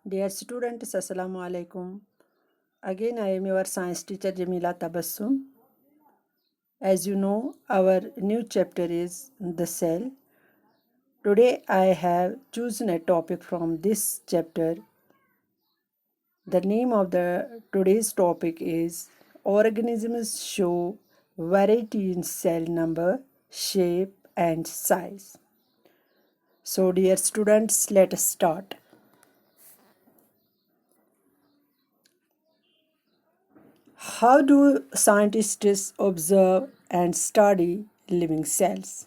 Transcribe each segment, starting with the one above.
Dear students, Assalamu alaikum. Again, I am your science teacher Jamila Tabassum. As you know, our new chapter is the cell. Today, I have chosen a topic from this chapter. The name of the today's topic is Organisms show variety in cell number, shape, and size. So, dear students, let us start. How do scientists observe and study living cells?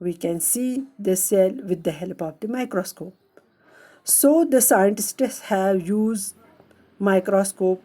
we can see the cell with the help of the microscope. So the scientists have used microscope,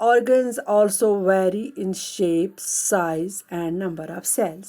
organs also vary in shape, size and number of cells।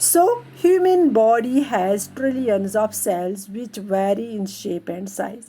So, human body has trillions of cells which vary in shape and size।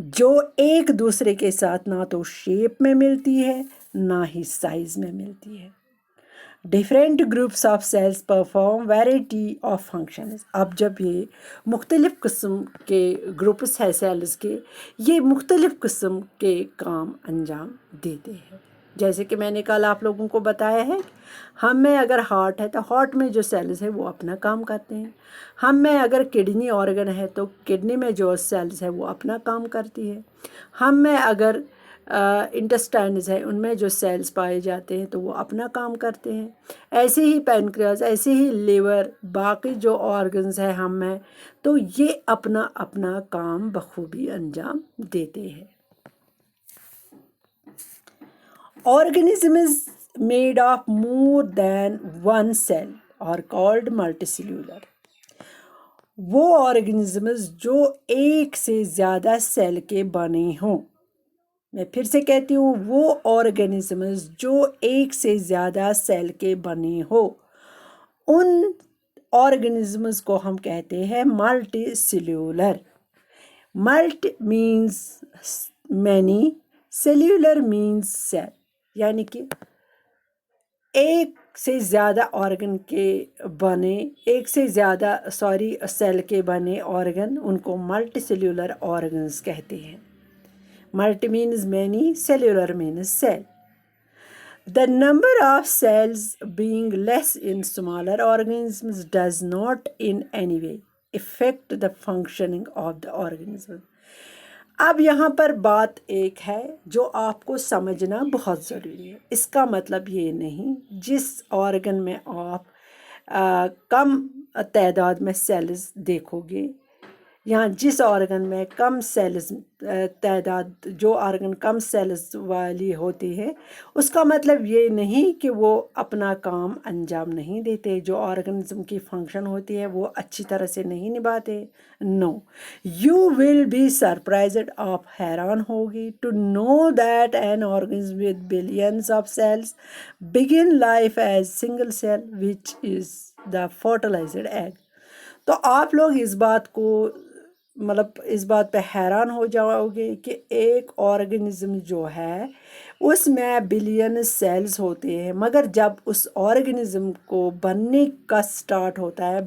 جو ایک دوسرے کے ساتھ نہ تو shape میں ملتی ہے نہ ہی سائز میں ملتی ہے. Different groups of cells perform variety of functions. اب جب یہ مختلف قسم کے گروپس ہے سیلز کے، یہ مختلف قسم کے کام انجام دیتے ہیں. جیسے کہ میں نے کل آپ لوگوں کو بتایا ہے، ہم میں اگر ہارٹ ہے تو ہارٹ میں جو سیلز ہے وہ اپنا کام کرتے ہیں. ہم میں اگر کڈنی آرگن ہے تو کڈنی میں جو سیلز ہے وہ اپنا کام کرتی ہے. ہم میں اگر انٹسٹائنز ہے، ان میں جو سیلز پائے جاتے ہیں تو وہ اپنا کام کرتے ہیں. ایسے ہی پینکریاس، ایسے ہی لیور، باقی جو آرگنز ہیں ہم میں، تو یہ اپنا اپنا کام بخوبی انجام دیتے ہیں. Organisms made of more than one cell are called multicellular. وہ آرگنزمز جو ایک سے زیادہ سیل کے بنے ہوں. میں پھر سے کہتی ہوں، وہ آرگنزمز جو ایک سے زیادہ سیل کے بنے ہو، ان آرگنزمز کو ہم کہتے ہیں multi cellular. Multi means many, cellular means cell, یعنی کہ ایک سے زیادہ آرگن کے بنے، ایک سے زیادہ سیل کے بنے آرگن، ان کو ملٹی سیلولر آرگنز کہتے ہیں. Multi means many, cellular means cell. The number of cells being less in smaller organisms does not in any way affect the functioning of the organism. اب یہاں پر بات ایک ہے جو آپ کو سمجھنا بہت ضروری ہے. اس کا مطلب یہ نہیں جس آرگن میں آپ کم تعداد میں سیلز دیکھو گے، یہاں جس آرگن میں کم سیلز تعداد، جو آرگن کم سیلز والی ہوتی ہے، اس کا مطلب یہ نہیں کہ وہ اپنا کام انجام نہیں دیتے، جو آرگنزم کی فنکشن ہوتی ہے وہ اچھی طرح سے نہیں نبھاتے. No, you will be surprised. آپ حیران ہوگی to know that an organism with billions of cells begin life as single cell which is the fertilised egg. تو آپ لوگ اس بات کو اس بات پہ حیران ہو جاؤ گے کہ ایک آرگنزم جو ہے اس میں بلین سیلز ہوتے ہیں، مگر جب اس آرگنزم کو بننے کا سٹارٹ ہوتا ہے،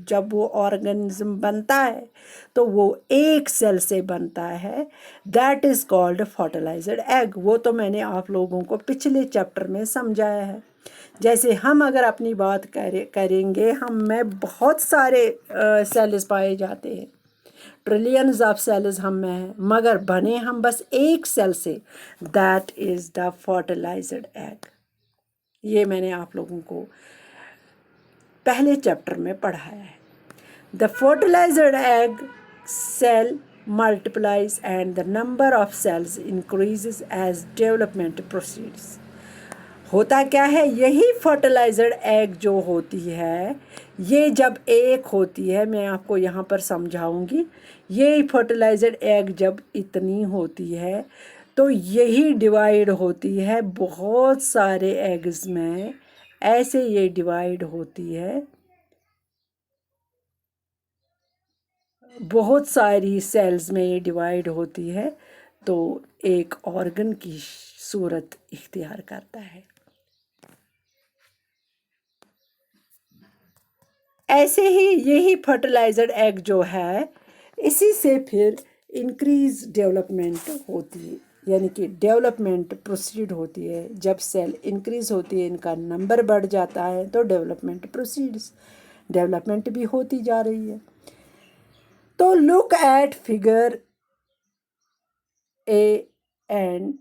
جب وہ آرگنزم بنتا ہے تو وہ ایک سیل سے بنتا ہے. That is called fertilised egg. وہ تو میں نے آپ لوگوں کو پچھلے چیپٹر میں سمجھایا ہے. جیسے ہم اگر اپنی بات کریں گے، ہم میں بہت سارے سیلز پائے جاتے ہیں، ٹریلینز آف سیلز ہم میں ہیں، مگر بنے ہم بس ایک سیل سے. That is the fertilised egg. یہ میں نے آپ لوگوں کو پہلے چیپٹر میں پڑھایا ہے. The fertilised egg cell multiplies and the number of cells increases as development proceeds. ہوتا کیا ہے؟ یہی فرٹیلائزڈ ایگ جو ہوتی ہے، یہ جب ایک ہوتی ہے، میں آپ کو یہاں پر سمجھاؤں گی. یہ فرٹیلائزڈ ایگ جب اتنی ہوتی ہے تو یہی ڈیوائیڈ ہوتی ہے بہت سارے ایگز میں. ایسے یہ ڈیوائیڈ ہوتی ہے بہت ساری سیلز میں، یہ ڈیوائیڈ ہوتی ہے تو ایک آرگن کی صورت اختیار کرتا ہے. ایسے ہی یہی فرٹیلائزڈ ایگ جو ہے، اسی سے پھر انکریز ڈیولپمنٹ ہوتی ہے، یعنی کہ ڈیولپمنٹ پروسیڈ ہوتی ہے. جب سیل انکریز ہوتی ہے، ان کا نمبر بڑھ جاتا ہے تو ڈیولپمنٹ پروسیڈس، ڈیولپمنٹ بھی ہوتی جا رہی ہے. تو look at figure A and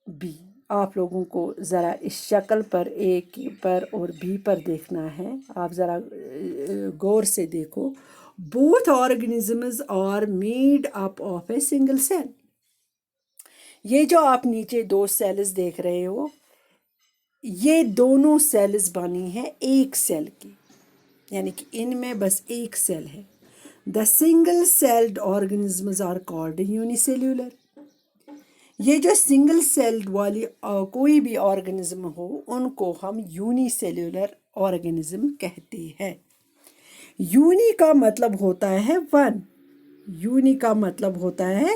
B. آپ لوگوں کو ذرا اس شکل پر اے پر اور بی پر دیکھنا ہے. آپ ذرا غور سے دیکھو. Both organisms are made up of a single cell. یہ جو آپ نیچے دو سیلز دیکھ رہے ہو، یہ دونوں سیلز بنی ہیں ایک سیل کی، یعنی کہ ان میں بس ایک سیل ہے. The single celled organisms are called unicellular. یہ جو سنگل سیلڈ والی کوئی بھی آرگنزم ہو، ان کو ہم یونی سیلولر آرگنزم کہتے ہیں. یونی کا مطلب ہوتا ہے ون. یونی کا مطلب ہوتا ہے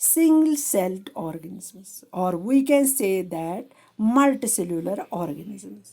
single celled organisms, or we can say that multicellular organisms.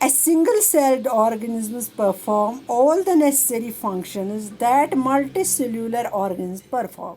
a single celled organisms perform all the necessary functions that multicellular organisms perform.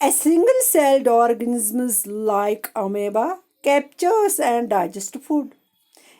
A single celled organisms like amoeba captures and digest food.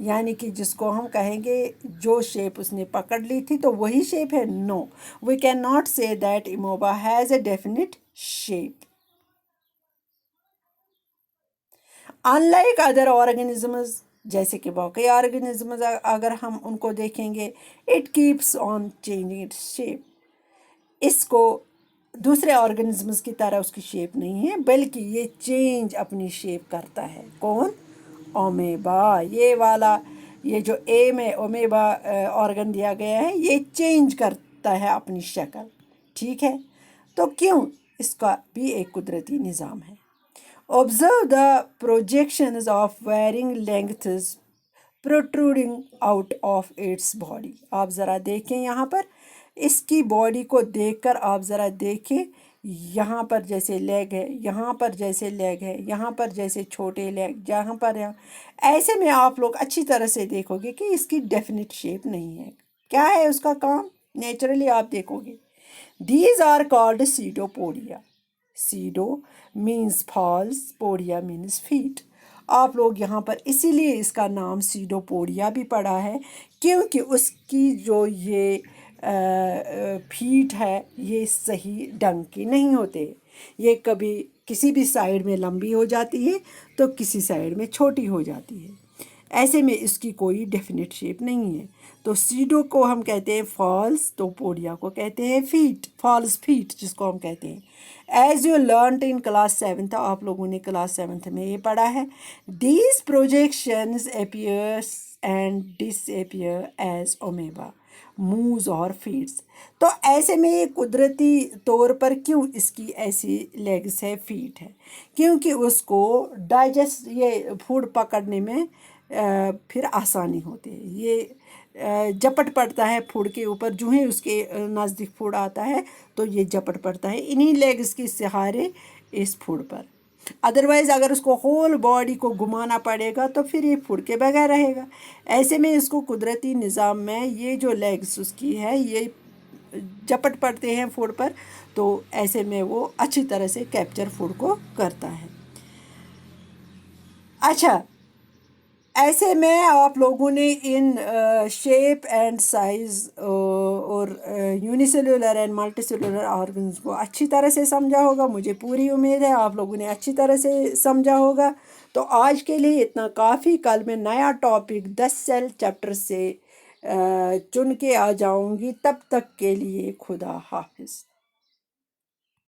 یعنی کہ جس کو ہم کہیں گے جو shape اس نے پکڑ لی تھی تو وہی شیپ ہے. No, we can not say that amoeba has a definite shape. Unlike other organisms, جیسے کہ باقی آرگنزمز اگر ہم ان کو دیکھیں گے، it keeps on changing its shape. اس کو دوسرے آرگنزمز کی طرح اس کی شیپ نہیں ہے، بلکہ یہ چینج اپنی شیپ کرتا ہے. کون؟ اومیبا. یہ والا، یہ جو اے میں اومیبا آرگن دیا گیا ہے، یہ چینج کرتا ہے اپنی شکل. ٹھیک ہے، تو کیوں؟ اس کا بھی ایک قدرتی نظام ہے. Observe the projections of varying lengths protruding out of its body. آپ ذرا دیکھیں یہاں پر، اس کی باڈی کو دیکھ کر آپ ذرا دیکھیں، یہاں پر جیسے لیگ ہے، یہاں پر جیسے لیگ ہے، یہاں پر جیسے چھوٹے لیگ، جہاں پر ایسے میں آپ لوگ اچھی طرح سے دیکھو گے کہ اس کی ڈیفینٹ شیپ نہیں ہے. کیا ہے اس کا کام؟ نیچرلی آپ دیکھو گے. These are called pseudopodia. Pseudo means false, podia means feet. آپ لوگ یہاں پر اسی لیے اس کا نام سیڈوپوڈیا بھی پڑا ہے، کیونکہ اس کی جو یہ پھیٹ ہے یہ صحیح ڈھنگ کی نہیں ہوتے. یہ کبھی کسی بھی سائڈ میں لمبی ہو جاتی ہے تو کسی سائڈ میں چھوٹی ہو جاتی ہے. ایسے میں اس کی کوئی ڈیفینٹ شیپ نہیں ہے. تو سیڈو کو ہم کہتے ہیں فالس، تو پوڈیا کو کہتے ہیں فیٹ، فالس فیٹ جس کو ہم کہتے ہیں. As you learnt in class 7، آپ لوگوں نے کلاس 7 میں یہ پڑھا ہے. These projections appears and disappear as amoeba moves اور فیٹس. تو ایسے میں یہ قدرتی طور پر کیوں اس کی ایسی لیگس ہے، فیٹ ہے؟ کیونکہ اس کو ڈائجسٹ، یہ فوڈ پکڑنے میں پھر آسانی ہوتی ہے. یہ جپٹ پڑتا ہے فوڈ کے اوپر، جو ہی اس کے نزدیک فوڈ آتا ہے تو یہ جپٹ پڑتا ہے انہی لیگس کے سہارے اس فوڈ پر. ادروائز اگر اس کو ہول باڈی کو گھمانا پڑے گا تو پھر یہ فوڈ کے بغیر رہے گا. ایسے میں اس کو قدرتی نظام میں یہ جو لیگس اس کی ہے یہ جپٹ پڑتے ہیں فوڈ پر، تو ایسے میں وہ اچھی طرح سے کیپچر فوڈ کو کرتا ہے. اچھا، ایسے میں آپ لوگوں نے ان شیپ اینڈ سائز اور unicellular and multi cellular organs کو اچھی طرح سے سمجھا ہوگا. مجھے پوری امید ہے آپ لوگوں نے اچھی طرح سے سمجھا ہوگا. تو آج کے لیے اتنا کافی. کل میں نیا ٹاپک 10 سیل چیپٹر سے چن کے آ جاؤں گی. تب تک کے لیے خدا حافظ.